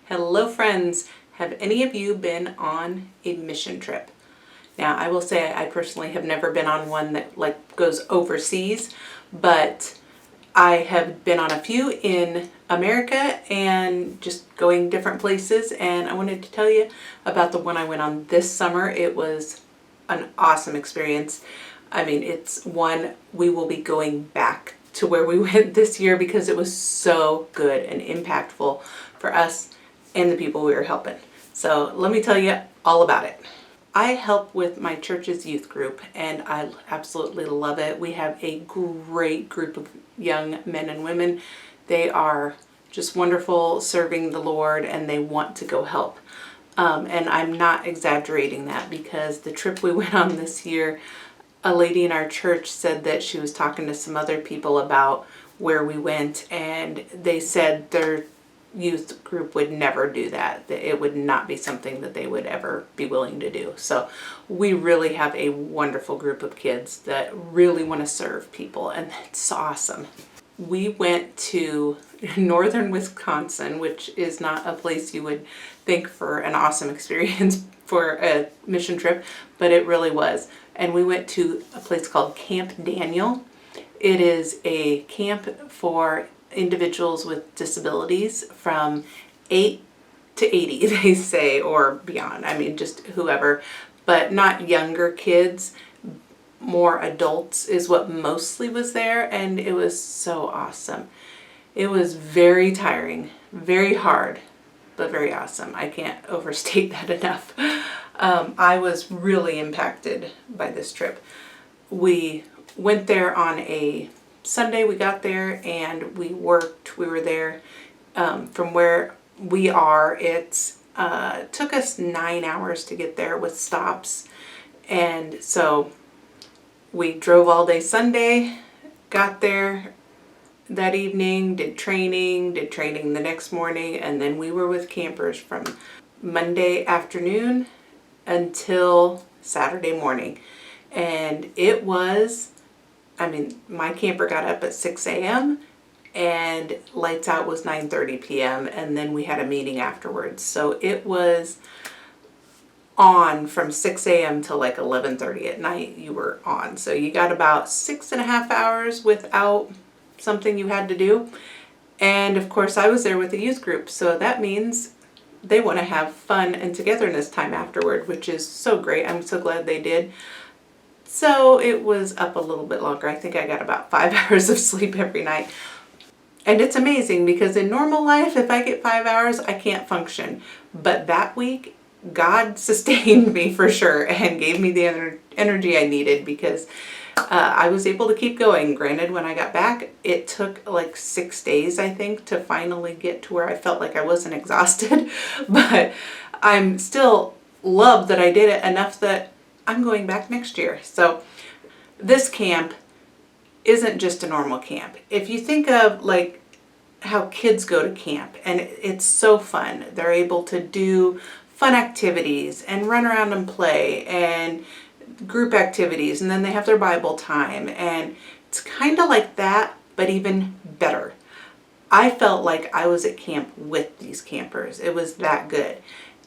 Hello friends, have any of you been on a mission trip? Now I will say I personally have never been on one that goes overseas, but I have been on a few in America and just going different places, and I wanted to tell you about the one I went on this summer. It was an awesome experience. I mean, it's one we will be going back to where we went this year because it was so good and impactful for us and the people we were helping. So let me tell you all about it. I help with my church's youth group and I absolutely love it. We have a great group of young men and women. They are just wonderful, serving the Lord, and they want to go help. And I'm not exaggerating that, because the trip we went on this year, a lady in our church said that she was talking to some other people about where we went, and they said their youth group would never do that. It would not be something that they would ever be willing to do. So we really have a wonderful group of kids that really want to serve people, and it's awesome. We went to northern Wisconsin, which is not a place you would think for an awesome experience for a mission trip, but it really was. And we went to a place called Camp Daniel. It is a camp for individuals with disabilities from 8 to 80, they say, or beyond. I mean, just whoever, but not younger kids. More adults is what mostly was there, and it was so awesome. It was very tiring, very hard, but very awesome. I can't overstate that enough. I was really impacted by this trip. We went there on a Sunday. We got there and we worked. We were there from where we are. It took us 9 hours to get there with stops, and so we drove all day Sunday, got there that evening, did training the next morning, and then we were with campers from Monday afternoon until Saturday morning. And it was, I mean, my camper got up at 6 a.m. and lights out was 9:30 p.m. and then we had a meeting afterwards. So it was on from 6 a.m. till like 11:30 at night. You were on. So you got about 6.5 hours without something you had to do. And of course I was there with the youth group, so that means they want to have fun and togetherness time afterward, which is so great. I'm so glad they did. So it was up a little bit longer. I think I got about 5 hours of sleep every night. And it's amazing because in normal life, if I get 5 hours, I can't function. But that week, God sustained me for sure and gave me the energy I needed, because I was able to keep going. Granted, when I got back, it took like 6 days, I think, to finally get to where I felt like I wasn't exhausted. But I'm still loved that I did it enough that I'm going back next year. So this camp isn't just a normal camp. If you think of like how kids go to camp, and it's so fun. They're able to do fun activities and run around and play and group activities, and then they have their Bible time, and it's kind of like that, but even better. I felt like I was at camp with these campers. It was that good.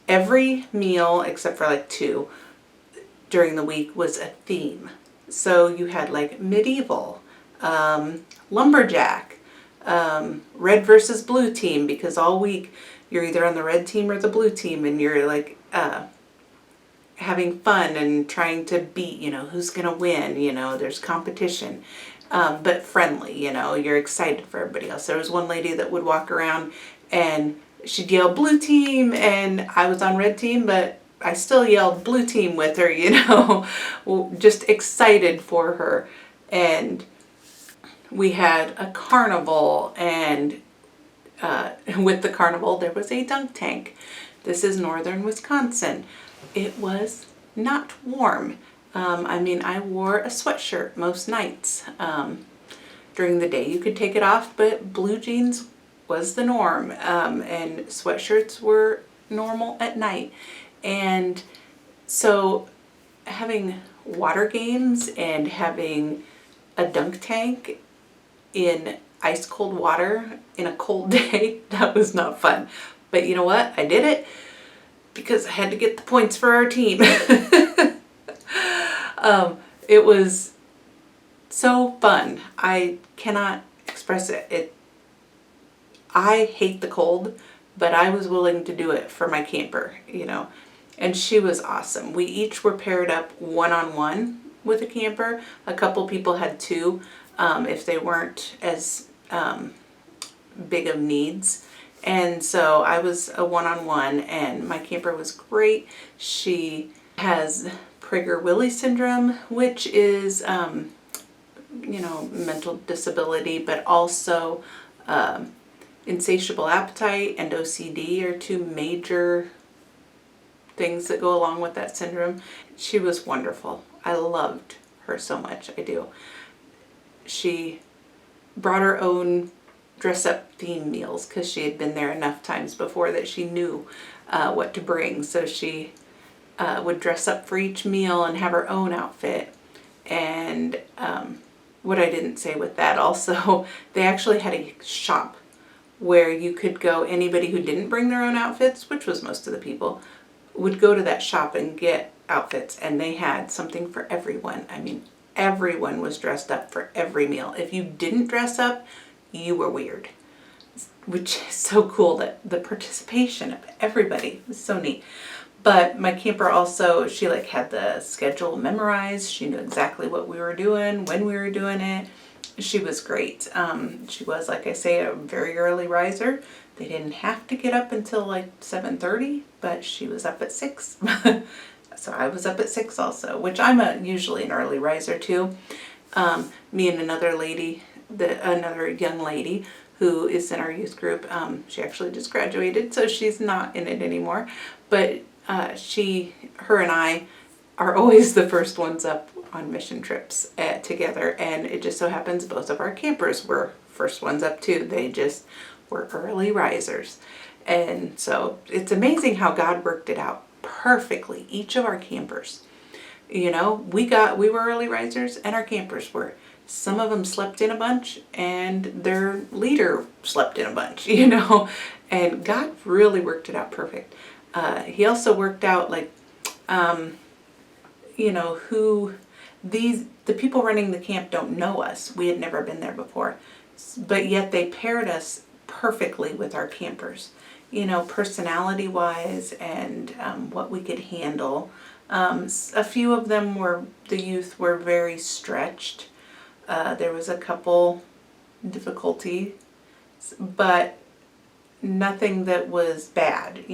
Every meal, except for like 2 during the week, was a theme. So you had like medieval, lumberjack, red versus blue team, because all week you're either on the red team or the blue team, and you're like having fun and trying to beat, who's gonna win, there's competition, but friendly, you're excited for everybody else. There was one lady that would walk around and she'd yell blue team, and I was on red team, but I still yelled blue team with her, just excited for her. And we had a carnival, and with the carnival there was a dunk tank. This is northern Wisconsin. It was not warm. I wore a sweatshirt most nights. During the day you could take it off, but blue jeans was the norm, and sweatshirts were normal at night. And so having water games and having a dunk tank in ice cold water in a cold day, that was not fun. But you know what? I did it because I had to get the points for our team. It was so fun. I cannot express it. I hate the cold, but I was willing to do it for my camper, and she was awesome. We each were paired up one-on-one with a camper. A couple people had two, if they weren't as big of needs. And so I was a one-on-one, and my camper was great. She has Prager-Willi syndrome, which is, mental disability, but also insatiable appetite and OCD are two major things that go along with that syndrome. She was wonderful. I loved her so much. I do. She brought her own dress-up theme meals because she had been there enough times before that she knew what to bring. So she would dress up for each meal and have her own outfit. And what I didn't say with that also, they actually had a shop where you could go, anybody who didn't bring their own outfits, which was most of the people, would go to that shop and get outfits, and they had something for everyone. I mean, everyone was dressed up for every meal. If you didn't dress up, you were weird, which is so cool that the participation of everybody was so neat. But my camper also, she had the schedule memorized. She knew exactly what we were doing, when we were doing it. She was great. She was, like I say, a very early riser. They didn't have to get up until 7:30, but she was up at 6. So I was up at 6 also, which I'm usually an early riser too. Me and another lady, another young lady who is in our youth group, she actually just graduated, so she's not in it anymore. But her and I are always the first ones up on mission trips together, and it just so happens both of our campers were first ones up too. They just were early risers. And so it's amazing how God worked it out perfectly. Each of our campers, we were early risers, and our campers were. Some of them slept in a bunch, and their leader slept in a bunch, and God really worked it out perfect. He also worked out who the people running the camp don't know us. We had never been there before, but yet they paired us perfectly with our campers, personality wise, and what we could handle. A few of them the youth were very stretched. There was a couple difficulties, but nothing that was bad,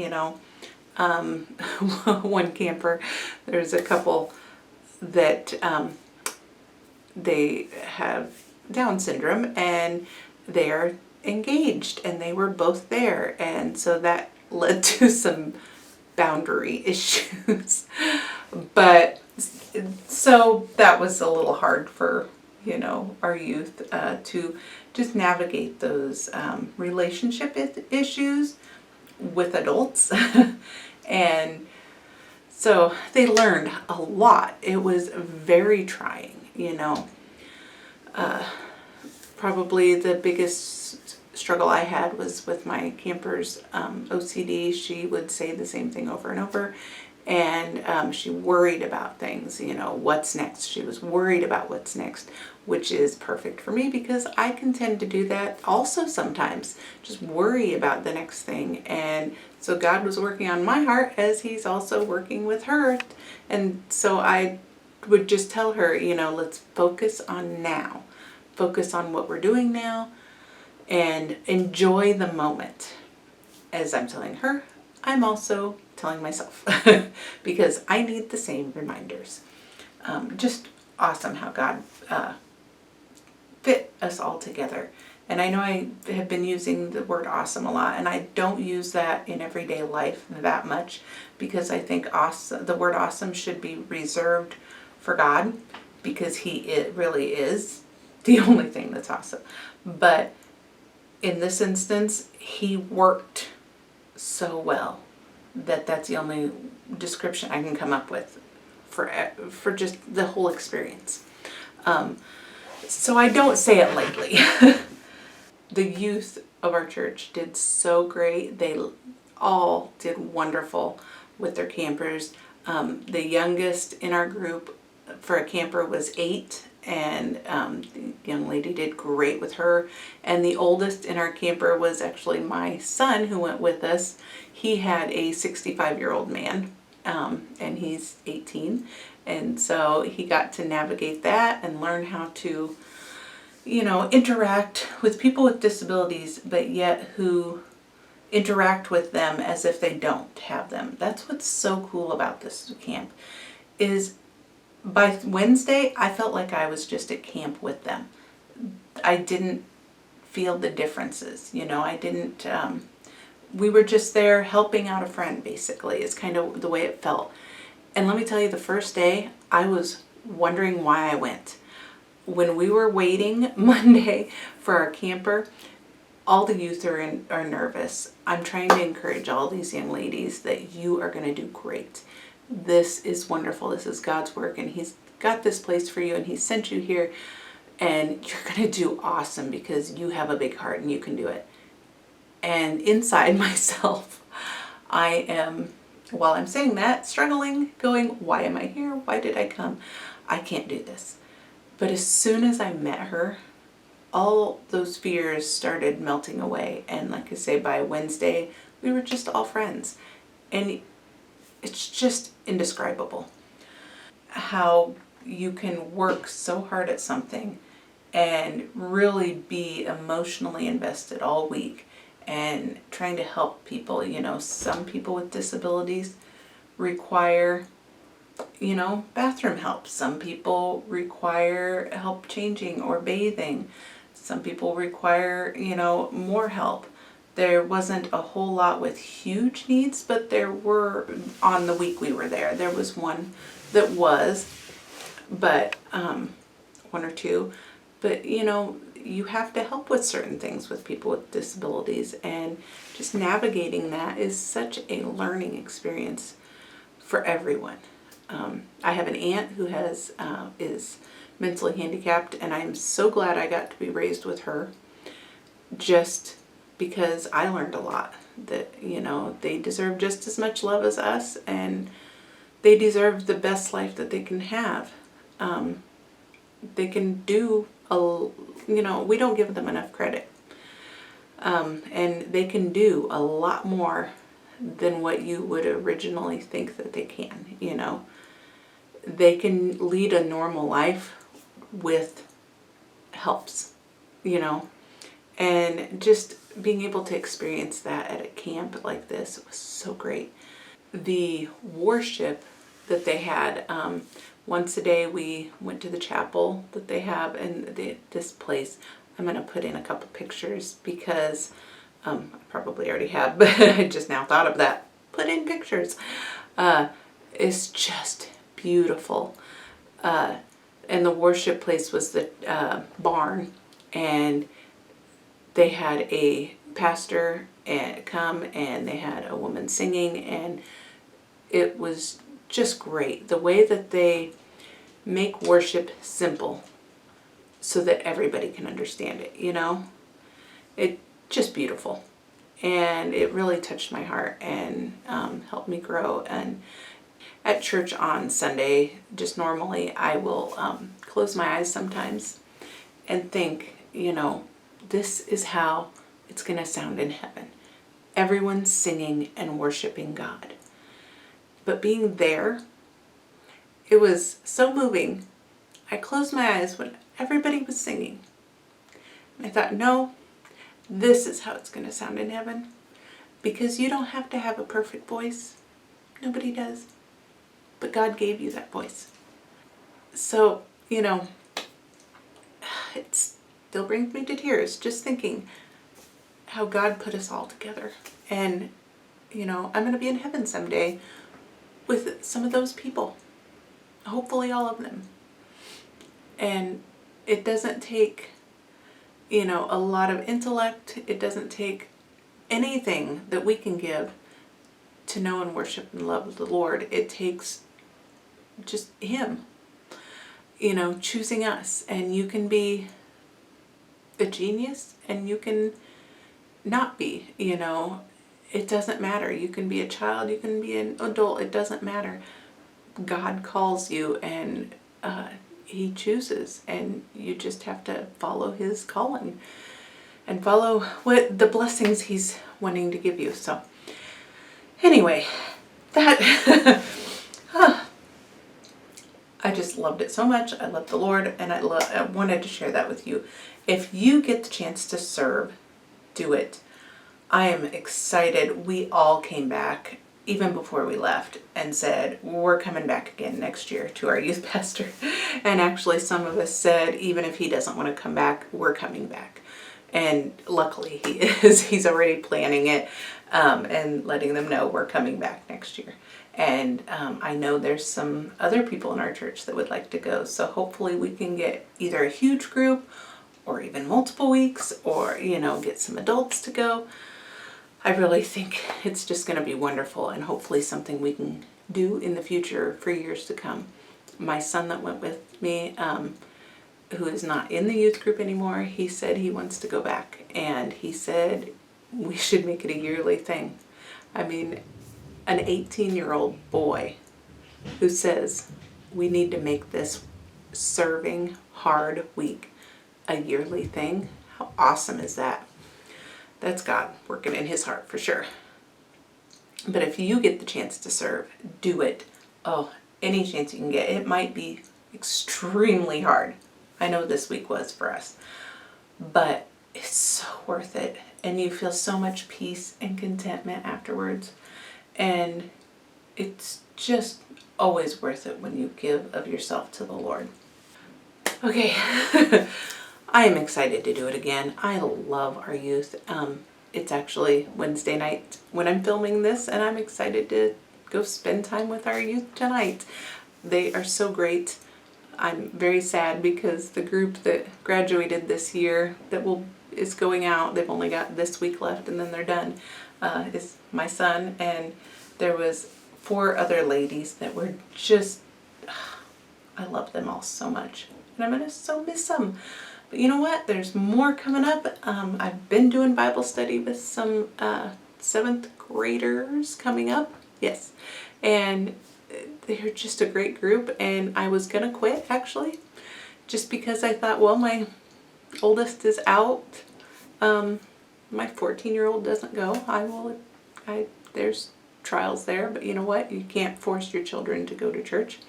One camper, there's a couple that they have Down syndrome, and they are engaged, and they were both there, and so that led to some boundary issues. But so that was a little hard for our youth to just navigate those relationship issues with adults. And so they learned a lot. It was very trying, probably the biggest struggle I had was with my camper's OCD. She would say the same thing over and over, and she worried about things, what's next. She was worried about what's next, which is perfect for me because I can tend to do that also sometimes, just worry about the next thing. And so God was working on my heart as He's also working with her. And so I would just tell her, let's focus on now. Focus on what we're doing now and enjoy the moment. As I'm telling her, I'm also telling myself because I need the same reminders. Just awesome how God fit us all together. And I know I have been using the word awesome a lot, and I don't use that in everyday life that much because I think the word awesome should be reserved for God because it really is the only thing that's awesome. But in this instance, He worked so well that that's the only description I can come up with for just the whole experience. So I don't say it lightly. The youth of our church did so great. They all did wonderful with their campers. The youngest in our group for a camper was 8, and the young lady did great with her. And the oldest in our camper was actually my son, who went with us. He had a 65-year-old man, and he's 18. And so he got to navigate that and learn how to, interact with people with disabilities, but yet who interact with them as if they don't have them. That's what's so cool about this camp, is by Wednesday, I felt like I was just at camp with them. I didn't feel the differences, I didn't, we were just there helping out a friend, basically, is kind of the way it felt. And let me tell you, the first day, I was wondering why I went. When we were waiting Monday for our camper, all the youth are nervous. I'm trying to encourage all these young ladies that you are going to do great. This is wonderful. This is God's work, and He's got this place for you, and He sent you here, and you're going to do awesome because you have a big heart and you can do it. And inside myself, I am, while I'm saying that, struggling, going, why am I here? Why did I come? I can't do this. But as soon as I met her, all those fears started melting away. And like I say, by Wednesday, we were just all friends. And it's just indescribable how you can work so hard at something and really be emotionally invested all week and trying to help people. Some people with disabilities require bathroom help. Some people require help changing or bathing. Some people require, more help. There wasn't a whole lot with huge needs, but there were, on the week we were there, there was one that was, but one or two. But, you have to help with certain things with people with disabilities, and just navigating that is such a learning experience for everyone. I have an aunt who is mentally handicapped, and I'm so glad I got to be raised with her, just because I learned a lot that, they deserve just as much love as us, and they deserve the best life that they can have. They can do we don't give them enough credit. And they can do a lot more than what you would originally think that they can, They can lead a normal life with helps, and just being able to experience that at a camp like this was so great. The worship that they had, once a day we went to the chapel that they have, and this place, I'm going to put in a couple pictures because I probably already have, but I just now thought of that. Put in pictures. It's just beautiful. And the worship place was the barn, and they had a pastor come, and they had a woman singing, and it was just great. The way that they make worship simple so that everybody can understand it, It just beautiful. And it really touched my heart and helped me grow. And at church on Sunday, just normally, I will close my eyes sometimes and think, this is how it's going to sound in heaven. Everyone's singing and worshiping God. But being there, it was so moving. I closed my eyes when everybody was singing. I thought, no, this is how it's going to sound in heaven. Because you don't have to have a perfect voice. Nobody does. But God gave you that voice. So, it still brings me to tears just thinking how God put us all together. And, I'm going to be in heaven someday with some of those people. Hopefully all of them. And it doesn't take, a lot of intellect. It doesn't take anything that we can give to know and worship and love the Lord. It takes just Him, choosing us. And you can be a genius and you can not be, it doesn't matter. You can be a child, you can be an adult, it doesn't matter. God calls you, and He chooses, and you just have to follow His calling and follow what the blessings He's wanting to give you. So anyway, that I just loved it so much. I love the Lord, and I wanted to share that with you. If you get the chance to serve, do it. I am excited. We all came back, even before we left, and said, we're coming back again next year, to our youth pastor. And actually some of us said, even if he doesn't want to come back, we're coming back. And luckily he is. He's already planning it and letting them know we're coming back next year. And I know there's some other people in our church that would like to go. So hopefully we can get either a huge group or even multiple weeks, or, get some adults to go. I really think it's just going to be wonderful, and hopefully something we can do in the future for years to come. My son that went with me, who is not in the youth group anymore, he said he wants to go back, and he said we should make it a yearly thing. I mean, an 18-year-old boy who says we need to make this serving hard week a yearly thing. How awesome is that? That's God working in his heart for sure. But if you get the chance to serve, do it. Oh, any chance you can get. It might be extremely hard. I know this week was for us. But it's so worth it. And you feel so much peace and contentment afterwards. And it's just always worth it when you give of yourself to the Lord. Okay. I am excited to do it again. I love our youth. It's actually Wednesday night when I'm filming this, and I'm excited to go spend time with our youth tonight. They are so great. I'm very sad because the group that graduated this year is going out, they've only got this week left and then they're done, is my son, and there was 4 other ladies that were just, I love them all so much, and I'm gonna so miss them. But you know what? There's more coming up. I've been doing Bible study with some 7th graders coming up. Yes. And they're just a great group. And I was going to quit, actually, just because I thought, well, my oldest is out. My 14-year-old doesn't go. There's trials there. But you know what? You can't force your children to go to church.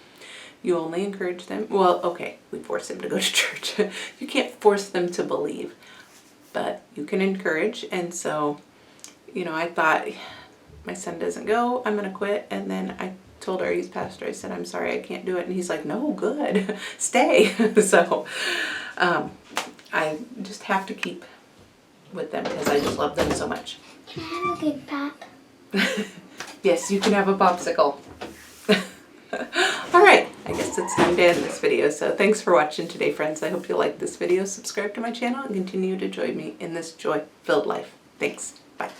You only encourage them. Well, okay, we force them to go to church. You can't force them to believe, but you can encourage. And so, I thought, my son doesn't go, I'm going to quit. And then I told our youth pastor, I said, I'm sorry, I can't do it. And he's like, no, good, stay. So I just have to keep with them because I just love them so much. Can I have a good pop? Yes, you can have a popsicle. All right, I guess it's time to end this video. So thanks for watching today, friends. I hope you liked this video. Subscribe to my channel and continue to join me in this joy-filled life. Thanks. Bye.